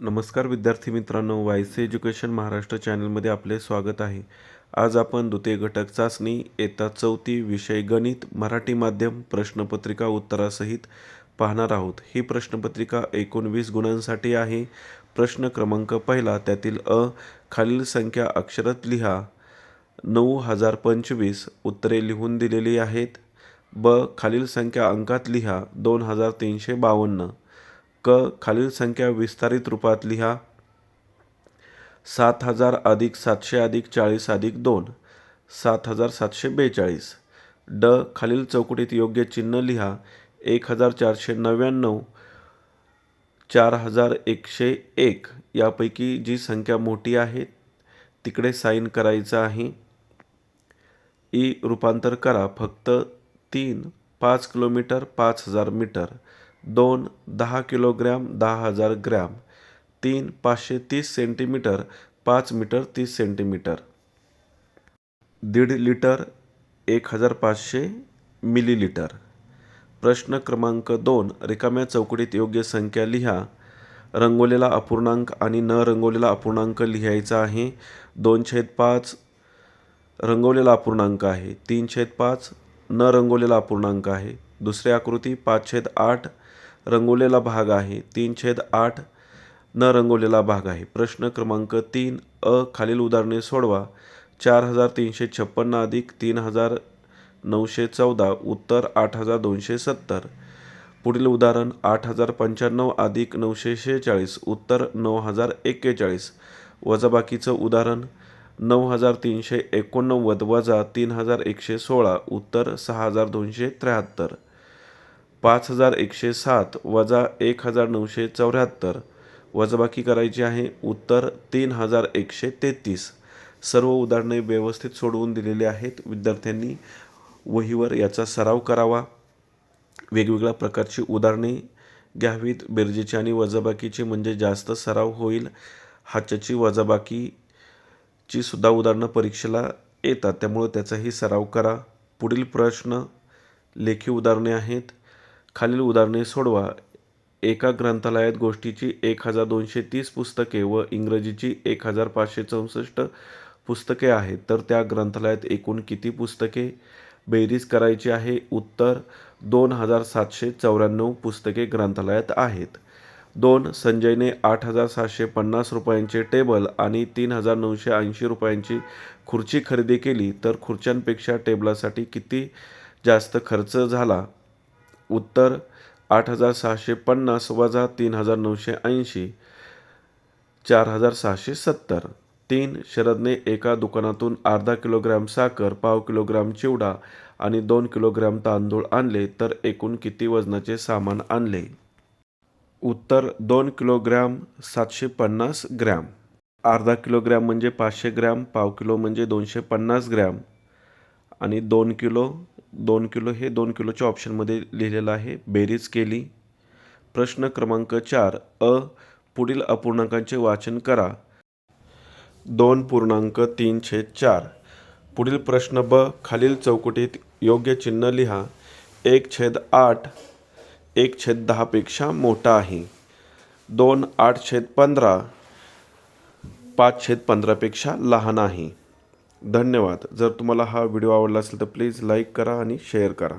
नमस्कार विद्यार्थी मित्रांनो, वायसी एज्युकेशन महाराष्ट्र चॅनलमध्ये आपले स्वागत आहे। आज आपण द्वितीय घटक चाचणी इयत्ता 4 विषय गणित मराठी माध्यम प्रश्नपत्रिका उत्तरासहित पाहणार आहोत। ही प्रश्नपत्रिका 19 गुणांसाठी आहे। प्रश्न क्रमांक पहिला, त्यातील अ, खालील संख्या अक्षरात लिहा। 9025 उत्तरे लिहून दिलेली आहेत। ब, खालील संख्या अंकात लिहा। 2352। क, खालील संख्या विस्तारित रूपात लिहा। 7000 अधिक 700 अधिक 40 अधिक 2 7742। ड, खालील चौकटीत योग्य चिन्ह लिहा। 1499 4101 यापैकी जी संख्या मोठी आहे तिकडे साईन करायचं आहे। ई, रूपांतर करा। फक्त 3 5 kilometre 5000 metre. 2 10 kilogram 10000 gram. 3 530 centimetre 5 metre 30 centimetre. 1.5 litre 1500 millilitre. प्रश्न क्रमांक 2, रिकाम्या चौकटीत योग्य संख्या लिहा। रंगवलेला अपूर्णांक आणि न रंगवलेला अपूर्णांक लिहायचा आहे। 2/5 रंगवलेला अपूर्णांक आहे। 3/5 न रंगवलेला अपूर्णांक आहे। दुसरी आकृती 5/8 रंगवलेला भाग आहे। 3/8 न रंगवलेला भाग आहे। प्रश्न क्रमांक 3 अ, खालील उदाहरणे सोडवा। 4356 अधिक 3914 उत्तर 8270। पुढील उदाहरण 8095 अधिक 946 उत्तर 9041। वजाबाकीचं उदाहरण 9389 वजा 3116 उत्तर 6273। 5107 वजा 1974 वजाबाकी करायची आहे, उत्तर 3133। सर्व उदाहरणे व्यवस्थित सोडवून दिलेली आहेत। विद्यार्थ्यांनी वहीवर याचा सराव करावा। वेगवेगळ्या प्रकारची उदाहरणे घ्यावीत, बेरजेची आणि वजाबाकीची, म्हणजे जास्त सराव होईल। हाच्याची वजाबाकीची सुद्धा उदाहरणं परीक्षेला येतात, त्यामुळे त्याचाही सराव करा। पुढील प्रश्न लेखी उदाहरणे आहेत। खालील उदाहरणे सोडवा। एका ग्रंथालयात गोष्टीची 1230 पुस्तके व इंग्रजीची 1564 पुस्तके आहेत, तर त्या ग्रंथालयात एकूण किती पुस्तके? बेरीज करायची आहे, उत्तर 2794 पुस्तके ग्रंथालयात आहेत। 2. संजयने 8750 रुपयांचे टेबल आणि 3980 रुपयांची खुर्ची खरेदी केली, तर खुर्च्यांपेक्षा टेबलासाठी किती जास्त खर्च झाला? उत्तर 8650 वजा 3980 4670। 3. शरदने एका दुकानातून अर्धा किलोग्रॅम साखर, पाव किलोग्रॅम चिवडा आणि 2 किलोग्रॅम तांदूळ आणले, तर एकूण किती वजनाचे सामान आणले? उत्तर 2 किलोग्रॅम 750 ग्रॅम। अर्धा किलोग्रॅम म्हणजे 500 ग्रॅम, पाव किलो म्हणजे 250 ग्रॅम आणि 2 किलो हे 2 किलोच्या ऑप्शनमध्ये लिहिलेलं आहे। बेरीज केली। प्रश्न क्रमांक 4 अ, पुढील अपूर्णांकांचे वाचन करा। 2.3/4। पुढील प्रश्न ब, खालील चौकटीत योग्य चिन्ह लिहा। 1/8 1/10 पेक्षा मोठा आहे। 2 8/15 5/15 पेक्षा लहान आहे। धन्यवाद। जर तुम्हाला हा व्हिडिओ आवडला असेल तर प्लीज लाईक करा आणि शेअर करा।